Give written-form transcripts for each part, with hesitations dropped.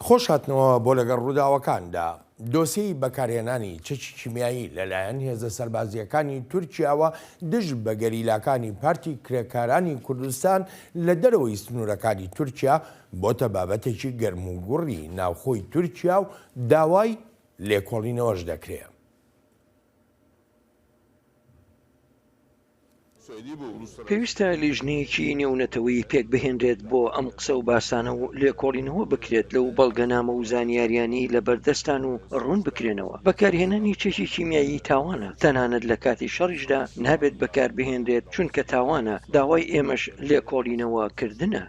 خۆشهاتنەوە بۆ لەگەڵ ڕووداوەکاندا. دۆسیی بەکارهێنانی چەکی کیمیایی لەلایەن هێزە سەربازیەکانی تورکیاوە دژ بە گەریلاکانی پارتی کرێکارانی کوردستان لە دەرەوەی سنوورەکانی تورکیا بۆتە بابەتێکی گەرم و گوڕی ناوخۆی تورکیا و داوای لێکۆڵینەوەش دەکرێت. پێویستە لیژنەیەکی نێونەتەوەی پێک بهێنرێت بۆ ئەم قسە و باسانە و لێکۆڵینەوە بکرێت لەو بەڵگەنامە و زانیاریانی لە بەردەستان و ڕوون بکرێنەوە. بەکارهێنانی چەکی کیمیایی تاوانە، تەنانەت لە کاتی شەڕیشدا نابێت بەکار بهێنرێت چونکە تاوانە. داوای ئێمەش لێکۆڵینەوە کردنە.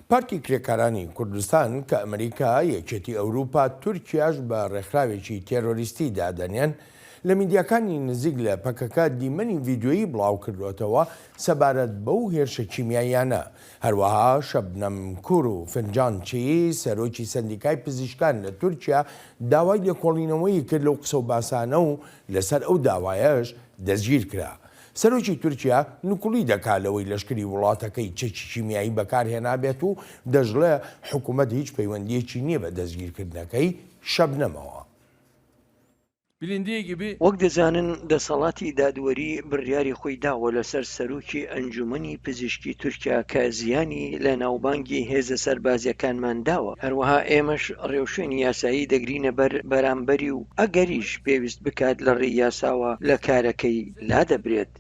پارتی کرێکارانی کوردستان کە ئەمریکا یەکێتی ئەوروپا تورکیاش بە ڕێکخراوێکی تێرۆریستی دادەنێن لە میدیاکانی نزیک لە پەکەکە دیمەنی ڤیدیۆیی بڵاو کردوێتەوە سەبارەت بەو هێرشە کیمیاییانە. هەروەها شەبنەم کوور و فنجانچی سەرۆکی سەندیکای پزیشکان لە تورکیا داوای لێکۆڵینەوەی کرد لەو قسە و باسانە و لەسەر ئەو داوایەش دەستگیر کرا. سەرۆکی تورکیا نوکوڵی دەکالەوەی لەشکری وڵاتەکەی چەکی کیمیایی بەکارهێنابێت و دەژڵێ حکوومەت هیچ پەیوەندیەکی نییە بە دەستگیرکردنەکەی شەبنەمەوە. وەک دەزانن دەسەڵاتی دادوەری بڕیاری خۆی داوە لەسەر سەرۆکی ئەنجومەنی پزیشکی تورکیا کە زیانی لە ناوبانگی هێزە سەربازیەکانمان داوە. هەروەها ئێمەش ڕێوشێنی یاسایی دەگرینە بەرامبەری و ئەگەریش پێویست بکات لە ڕێی یاساوە لە کارەکەی لا دەبرێت.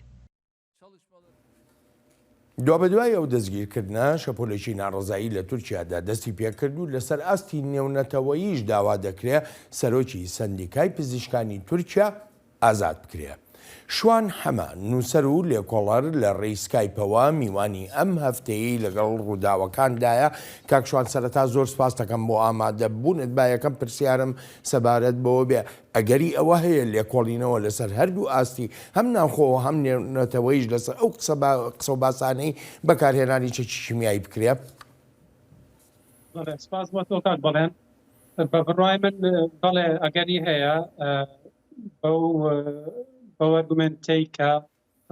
دوابەدوای ئەو دەستگیرکردنە شەپۆلێکی ناڕزایی لە تورکیادا دەستی پێکرد و لەسەر ئاستی نێونەتەوەییش داوا دەکرێت سەرۆکی سەندیکای پزیشکانی تورکیا ئازاد بکرێت. شوان حەمە نووسەر و لێکۆڵەر لە ڕێی سکایپەوە میوانی ئەم هەفتەیە لەگەڵ ڕووداوەکاندایە. کاکشوان سەرەتا زۆر سپاس دەکەم بۆ ئامادەبوونت. با یەکەم پرسیارم سەبارەت بەوە بێ ئەگەری ئەوە هەیە لێکۆڵینەوە لەسەر هەردوو ئاستی هەم ناوخۆوە هەم نێونەتەوەیش لەسەر ئەو قسە و باسانەی بەکارهێنانی چەکی کیمیایی بکرێت. سپاس بۆ تۆ کاک بەڵێن بە بڕوای من بەڵێ ئەگەری هەیە بەو ئەرگومنتەی کە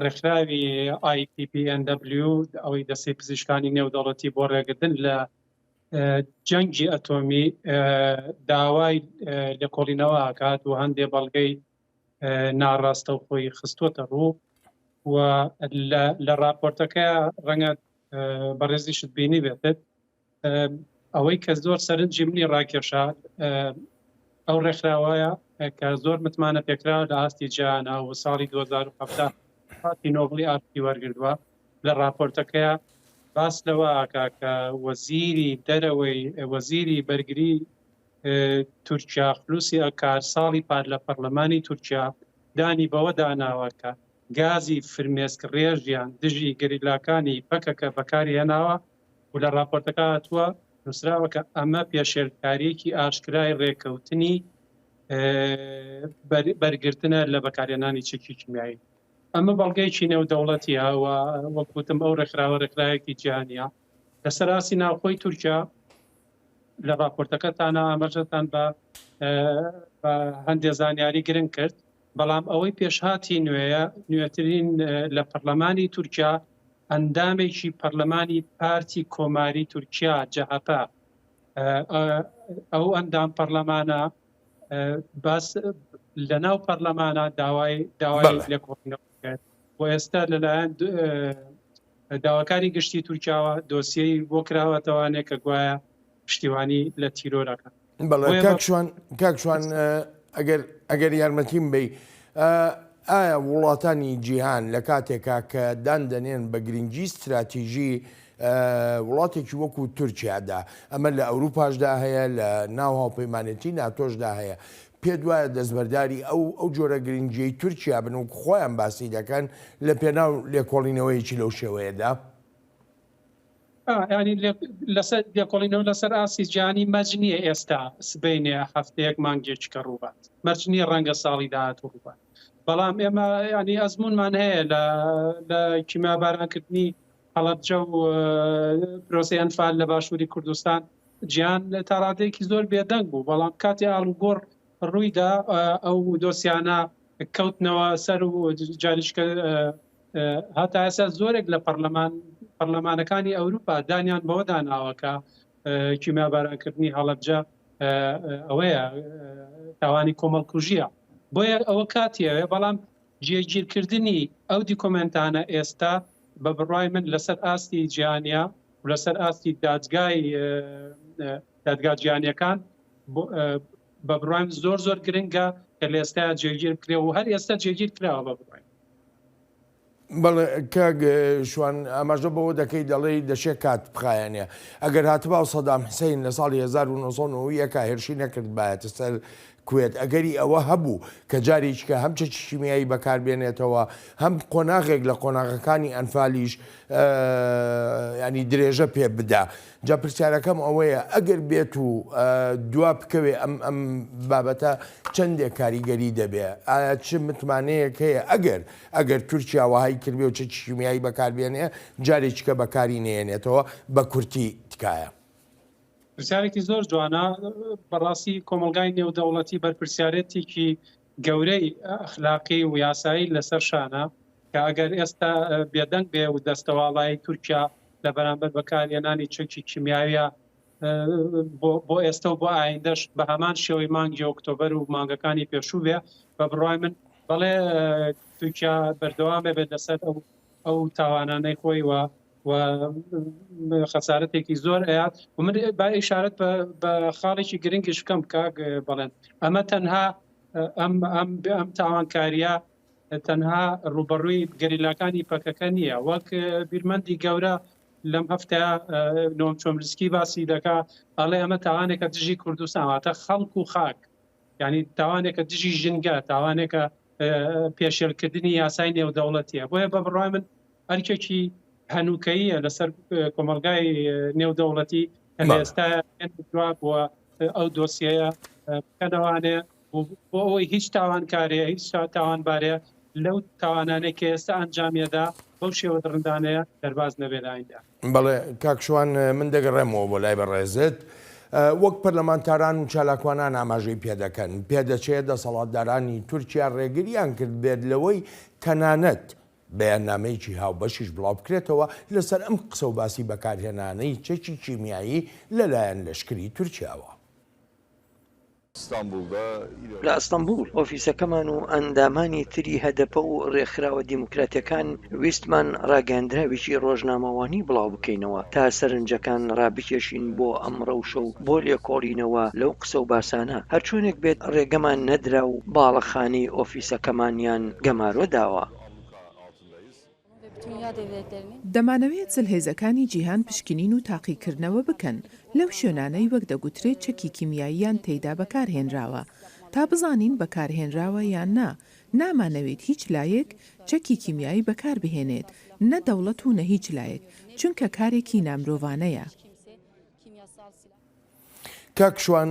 ڕێکخراوی IPPNW ئەوەی دەستی پزیشکانی نێودەوڵەتی بۆ ڕێگرتن لە جەنگی ئەتۆمی داوای لێکۆڵینەوە ئاکات و هەندێ بەڵگەی ناڕاستە و خۆی خستووەتە ڕوو و لە راپۆرتەکە ڕەنگە بەڕێزیشت بینی بێتت ئەوەی کە زۆر سەرنجی منی ڕاکێشا ئەو ڕێکخراوەیە کە زۆر متمانە پێکرا لە ئاستی جیهانە و ساڵی 2017 پاتی نۆبڵی ئاستی وەرگردووە. لە راپۆرتەکەیە باس لەوە ئاکا کە وەزیری دەرەوەی وەزیری بەرگری تورکیا خلوسی ئەکار ساڵی پار لە پەرلەمانی تورکیا دانی بەوە داناوە کە گازی فرمێسک ڕێژیان دژی گەریلاکانی پەکەکە بەکاری هێناوە و لە راپۆرتەکە هاتووە نووسراوە کە ئەمە پێشێلکاریەکی ئاشکرای ڕێکەوتنی بەرگرتنە لە بەکارهێنانی چەکی کیمیایی. ئەمە بەڵگەیەکی نێودەوڵەتیە و وەکوتم ئەو ڕێکخراوە ڕێکخراوێکی جیهانیە لەسەر ئاستی ناوخۆی تورکیا. لە راپۆرتەکەتانە ئاماژەتان بە هەندێک زانیاری گرنگ کرد، بەڵام ئەوەی پێشهاتی نوێیە نوێترین لە پەرلەمانی تورکیا ئەندامێکی پەرلەمانی پارتی کۆماری تورکیا جەهەپە ئەو ئەندام پەرلەمانە باس لە ناو پەرلەمانە داوای لێکۆڵینەوە کرد و ئێستا لەلایەن داواکاری گشتی تورکیاوە دۆسیەی بۆ کراوەتەوانێت کە گوایە پشتیوانی لە تیرۆرەکە. بەڵێ کاکشوان ئەگەر یارمەتیم بی ئایا وڵاتانی جیهان لە کاتێکا کە دادەنێن بە گرنگی استراتیژی وڵاتێکی وەکو تورکیادا ئەمە لە ئەوروپاشدا هەیە لە ناو هاوپەیمانەتی ناتۆشدا هەیە پێ دوایە دەستبەرداری ئەو جۆرە گرنگیەی تورکیا بن و خۆیان باسی دەکەن لە پێناو لێکۆڵینەوەیکی لەو شێوەیەدا؟ ینی لێکۆڵینەوە لەسەر ئاسی جیهانی مەرج نییە ئێستا سبەینێ هەفتەیەک مانگێکی کە ڕووبات، مەرج نییە ڕەنگە ساڵی داهاتوو ڕووبات. بەڵام ئێمە ینی ئەزمونمان هەیە لە کیمیابارانکردنی هەڵەبجە و پرۆسەی ئەنفال لە باشووری کوردستان جیهان تا ڕادەیەکی زۆر بێدەنگ بوو، بەڵام کاتی ئاڵوگۆڕ ڕوویدا ئەو دۆسیانە کەوتنەوە سەر و جاریشکە هەتا ئێستا زۆرێک لە پەرلەمانەکانی ئەوروپا دانیان بەوە داناوە کە کیمیابارانکردنی هەڵەبجە ئەوەیە تاوانی کۆمەڵکوژیە بۆیە ئەوە کاتیەوێ بەڵام جێگیرکردنی ئەو دیکۆمنتانە ئێستا بە بڕای من لەسەر ئاستی جیهانیا و لەسەر ئاستی دادگا جیهانیەکان بە بڕایم زۆر گرنگە کە لە ئێستا جێگیر بکرێ و هەر ئێستا جێگیر کراوە بە بڕای بەڵێ کاک شوان ئاماژە بەوە دەکەی دەڵێ دەشێت کات بخایەنە ئەگەر هاتبا و سەدام حسین لە ساڵی 1990 هێرشی نەکرد بایەتە سەر کوێت ئەگەری ئەوە هەبوو کە جارێککە هەم چەکی شیمیایی بەکاربێنێتەوە هەم قۆناغێک لە قۆناغەکانی ئەنفالیش ینی درێژە پێ بدا جا پرسیارەکەم ئەوەیە ئەگەر بێت و دوا بکەوێ ئەم بابەتە چەندێک کاریگەری دەبێ ئایا چ متمانەیەک هەیە ئەگەر تورکیا وهای کردبێ و چەکی شیمیایی بەکاربێنێ جارێککە بەکاری نێنێتەوە بە کورتی تکایە پرسیارێکی زۆر جوانە بەڕاستی کۆمەلگای نێودەوڵەتی بەرپرسیارەتێکی گەورەی ئەخلاقی و یاسایی لەسەر شانە کە ئەگەر ئێستا بێدەنگ بێ و دەستەواڵایی تورکیا لە بەرامبەر بەکارهێنانی چەکی کیمیاویە بۆ ئێستا و بۆ ئایندەش بە هەمان شێوەی مانگی ئۆکتۆبەر و مانگەکانی پێشوو بێ بە بڕای من بەڵێ تورکیا بەردەوامێ بێت لەسەر ئەو تاوانانەی خۆی و خەسارەتێکی زۆر ئەیات و من با ئیشارەت بە خاڵێکی گرنگیش بکەم کاک بەڵێن ئەمە تەنها ئەم تاوانکاریە تەنها ڕوبەڕووی گەریلاکانی پەکەکە نییە وەک بیرمەندی گەورە لەم هەفتەیە نۆم چۆمرسکی باسی دەکا ئەڵێ ئەمە تاوانێکە دژی کوردستان واتە خەڵک و خاک یعنی تاوانێکە دژی ژینگە تاوانێکە پێشێلکردنی یاسای نێودەوڵەتیە بۆیە بە بڕای من هەرکێکی هەنووکەیە لەسەر کۆمەلگای نێودەوڵەتی لە ئێستا دوا بووە ئەو دۆسیەیە بکەنەوانێ بۆ ئەوەی هیچ تاوانکارێ هیچ تاوانبارەیە لەو تاوانانەی کە ئێستا ئەنجامیەدا بەو شێوە دڕندانەیە دەرباز نەبێت ئایندا بەڵێ کاکشوان من دەگەڕێمەوە بۆ لای بەڕێزت وەک پەرلەمانتاران و چالاکوانان ئاماژەی پێدەکەن پێدەچێت دەسەڵاتدارانی تورکیا ڕێگریان کرد بێت لەوەی تەنانەت بەیاننامەیەکی هاوبەشیش بڵاو بکرێتەوە لەسەر ئەم قسە و باسی بەکارهێنانەی چەکی کیمیایی لەلایەن لەشکری تورکیاوە لە ئەستەمبول ئۆفیسەکەمان و ئەندامانی تری هەدەپە و ڕێکخراوە دیموکراتیەکان ویستمان ڕاگەاندراوێکی ڕۆژنامەوانی بڵاو بکەینەوە تا سەرنجەکان ڕابکێشین بۆ ئەم ڕەوشە و بۆ لێکۆڵینەوە لەو قسە و باسانە هەرچۆنێک بێت ڕێگەمان نەدرا و باڵەخانی ئۆفیسەکەمانیان گەمارۆ داوە دەمانەوێت جلهێزەکانی جیهان پشکنین و تاقیکردنەوە بکەن لەو شوێنانەی وەک دەگوترێت چەکی کیمیاییان تێیدا بەکارهێنراوە تا بزانین بەکارهێنراوە یان نا نامانەوێت هیچ لایەک چەکی کیمیایی بەکاربهێنێت نە دەوڵەت و نە هیچ لایەک چونکە کارێکی نامرۆڤانەیە کاکشوان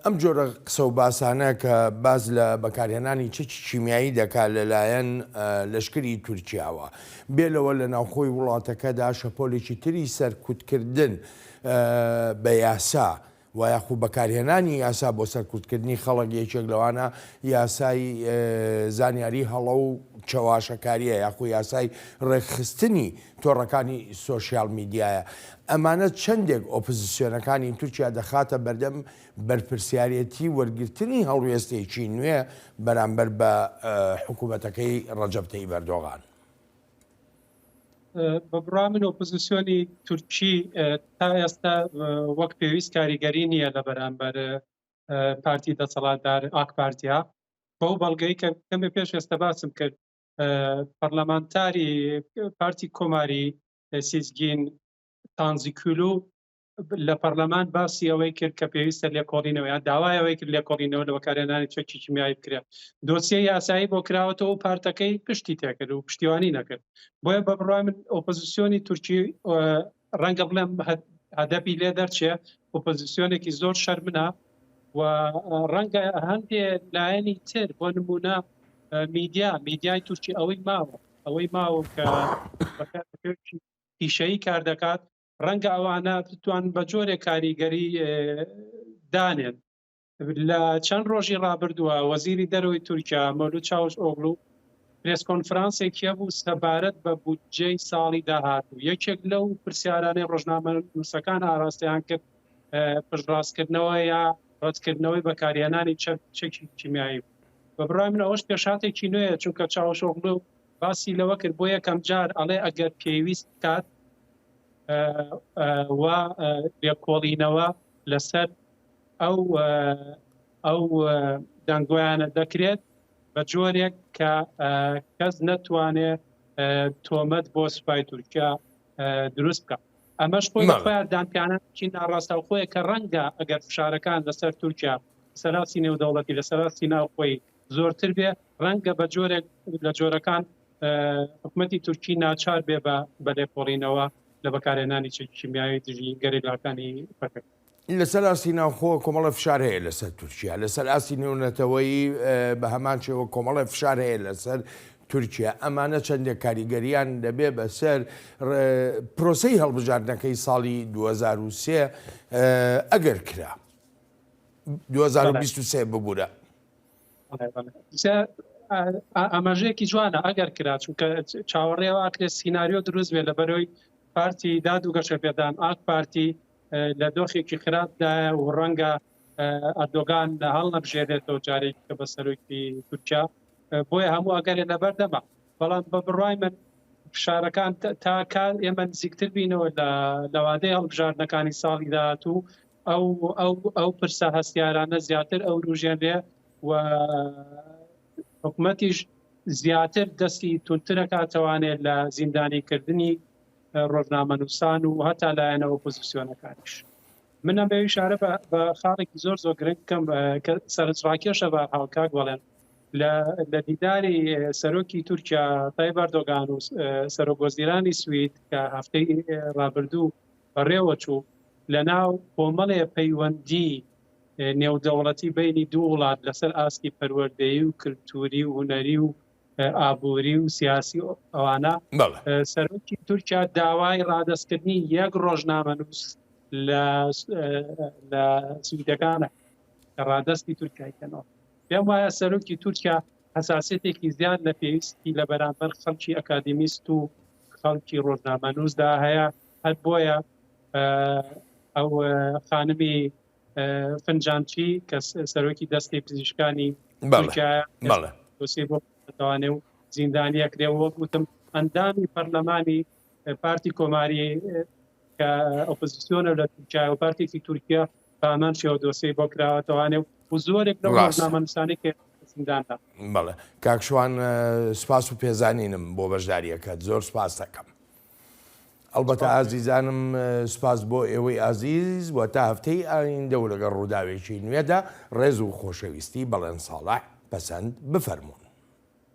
ئەم جۆرە قسە و باسانە کە باز لە بەکارهێنانی چەکی کیمیایی دەکات لەلایەن لەشکری تورکیاوە بێلەوە لە ناوخۆی وڵاتەکەدا شەپۆلێکی تری سەرکوتکردن بە یاسا و یاخو بەکارهێنانی یاسا بۆ سەرکوتکردنی خەڵک یەکێک لەوانە یاسای زانیاری هەڵە و چەواشەکاریە یاخو یاسای ڕێکخستنی تۆڕەکانی سۆشیال میدیایە ئەمانە چەندێک ئۆپۆزیسیۆنەکانی تورکیا دەخاتە بەردەم بەرپرسیارەتی وەرگرتنی هەڵوێستێکی نوێ بەرامبەر بە حکوومەتەکەی ڕەجەب تەیب ئەردۆغان بەبڕا من ئۆپۆزیسیۆنی تورکی تا ئێستا وەک پێویست کاریگەری نییە لە بەرامبەر پارتی دەسەڵاتدار ئاک پارتیا بەو بەڵگەی کە کەمێ پێش ئێستا باسم کرد پەرلەمانتاری پارتی کۆماری سیزگین تانزیکولو لە پەرلەمان باسی ئەوەی کرد کە پێویستە لێکۆڵینەوە یان داوای ئەوەی کرد لێکۆڵینەوە لە بەکارهێنانی چەکی کیمیایی بکرێت دۆسیە یاسایی بۆ کراوەتەوە و پارتەکەی پشتی تێکرد و پشتیوانی نەکرد بۆیە بە بڕای من ئۆپۆزیسیۆنی تورکی ڕەنگە بڵێم هەدەپی لێ دەرچێ ئۆپۆزیسیۆنێکی زۆر شەرمنە و ڕەنگە هەندێ لایەنی تر بۆ نمونە میدیای تورکی ئەوەی ماوە کە پیشەیی کار دەکات ڕەنگە ئەوانە بتوان بە جۆرێ کاریگەری دانێن لە چەند ڕۆژی ڕابردووە وەزیری دەرەوەی تورکیا مەولود چاوشئۆغلو پرێس کۆنفرانسێکیە بوو سەبارەت بە بودجەی ساڵی داهاتوو یەکێک لەو پرسیارانەی ڕۆژنامەنووسەکان ئاراستەیان کرد پشتڕاستکردنەوە یا ڕەتکردنەوەی بەکارهێنانی چەکی کیمیایی بە بڕای من ئەوەش پێشاتێکی نوێیە چونکە چاوەشۆغلو باسی لەوە کرد بۆ یەکەم جار ئەڵێ ئەگەر پێویست کات و لێکۆڵینەوە لەسەر ئەو دەنگۆیانە دەکرێت بە جۆرێک کە کەس نەتوانێت تۆمەت بۆ سوپای تورکیا دروست بکە. ئەمەش خۆی خۆیان دانپیانەکی ناڕاستەوخۆیە کە ڕەنگە ئەگەر فشارەکان لەسەر تورکیا سەراسی نێودەوڵەتی لە سەراسی ناوخۆی زۆرتر بێ ڕەنگە بە جۆرێک لە جۆرەکان حکوومەتی تورکی ناچار بێ بە لێکۆڵینەوە لە بەکارهێنانی کیمیایی دژی گەرەلاکانی پەکەک. لەسەر ئاسی ناوخۆ کۆمەڵە فشار هەیە لەسەر تورکیا، لەسەر ئاسی نێونەتەوەی بە هەمان شێوە کۆمەڵە فشار هەیە لەسەر تورکیا. ئەمانە چەندێک کاریگەریان دەبێ بەسەر پرۆسەی هەڵبژاردنەکەی ساڵی 2023 ئەگەر کرا 2023 ببوورە. ئەمەژەیەکی جوانە ئەگەر کرا چونکە چاوەڕێەوە ئاکرێت سیناریۆ دروست بێ لە بەرەوەی پارتی داد و گەشەپێدان ئاک پارتی لە دۆخێکی خراپدایە و ڕەنگە ئەردۆگان لە هەڵ نەبژێرێتەوە جارێکی کە بە سەرۆکی تورکیا بۆیە هەموو ئەگەرێ لەبەردەما. بەڵام بە بڕای من فشارەکان تاکان ئێمە نزیکتر بینەوە لە وادەی هەڵبژاردنەکانی ساڵی داهاتوو ئەو پرسە هەستیارانە زیاتر ئەو روژێنێ و حکوومەتیش زیاتر دەستی تونترە کاتەوانێت لە زیندانیکردنی ڕۆژنامەنووسان و هەتا لایەنە ئۆپۆزیسیۆنەکانیش. منە بە ئیشارە بە خاڵێکی زۆر گرنگ بکەم کە سەرنجڕاکێشە بە هاوکاک بڵێن لە دیداری سەرۆکی تورکیا تایب ئەردۆغان و سەرۆکوەزیرانی سوید کە هەفتەی ڕابردوو بەڕێوە چوو لە ناو کۆمەڵێ پەیوەندی نێودەوڵەتی بینی دوو وڵات لەسەر ئاستی پەروەردەیی و کلتوری و هونەری و ئابووری و سیاسی ئەوانە سەرۆکی تورکیا داوای ڕادەستکردنی یەک ڕۆژنامەنووس لە سویدەکانە کە ڕادەستی تورکیاکەنەوە. پێم وایە سەرۆکی تورکیا حساسیەتێکی زیاد لە پێویستی لە بەرامبەر خەڵکی ئەکادمیست و خەڵکی ڕۆژنامەنووسدا هەیە، هەر بۆیە ئەو خانمی فنجانچی کە سەرۆکی دەستی پزیشکانی تورکیا بۆتوانێ و زیندانیە کرێەوە وتم ئەندامی پەرلەمانی پارتی کۆماری کە ئۆپۆزیسیۆنە لە تورکیا و پارتێکی تورکیا پامان شێوە دۆسیی بۆ کراوەتەوانێ و زۆرێک لە ڕۆژنامەنووسانی کە زینداندا. بەڵێ کاکشوان سپاس و پێزانینم بۆ بەشداریەکەت، زۆر سپاس دەکەم. ئەلبەتە ئازیزانم سپاس بۆ ئێوەی ئازیز وە تا هەفتەی ئایندە و لەگەڵ ڕووداوێکی نوێدا ڕێز و خۆشەویستی بەڵێن ساڵح پەسەند بفەرمونون.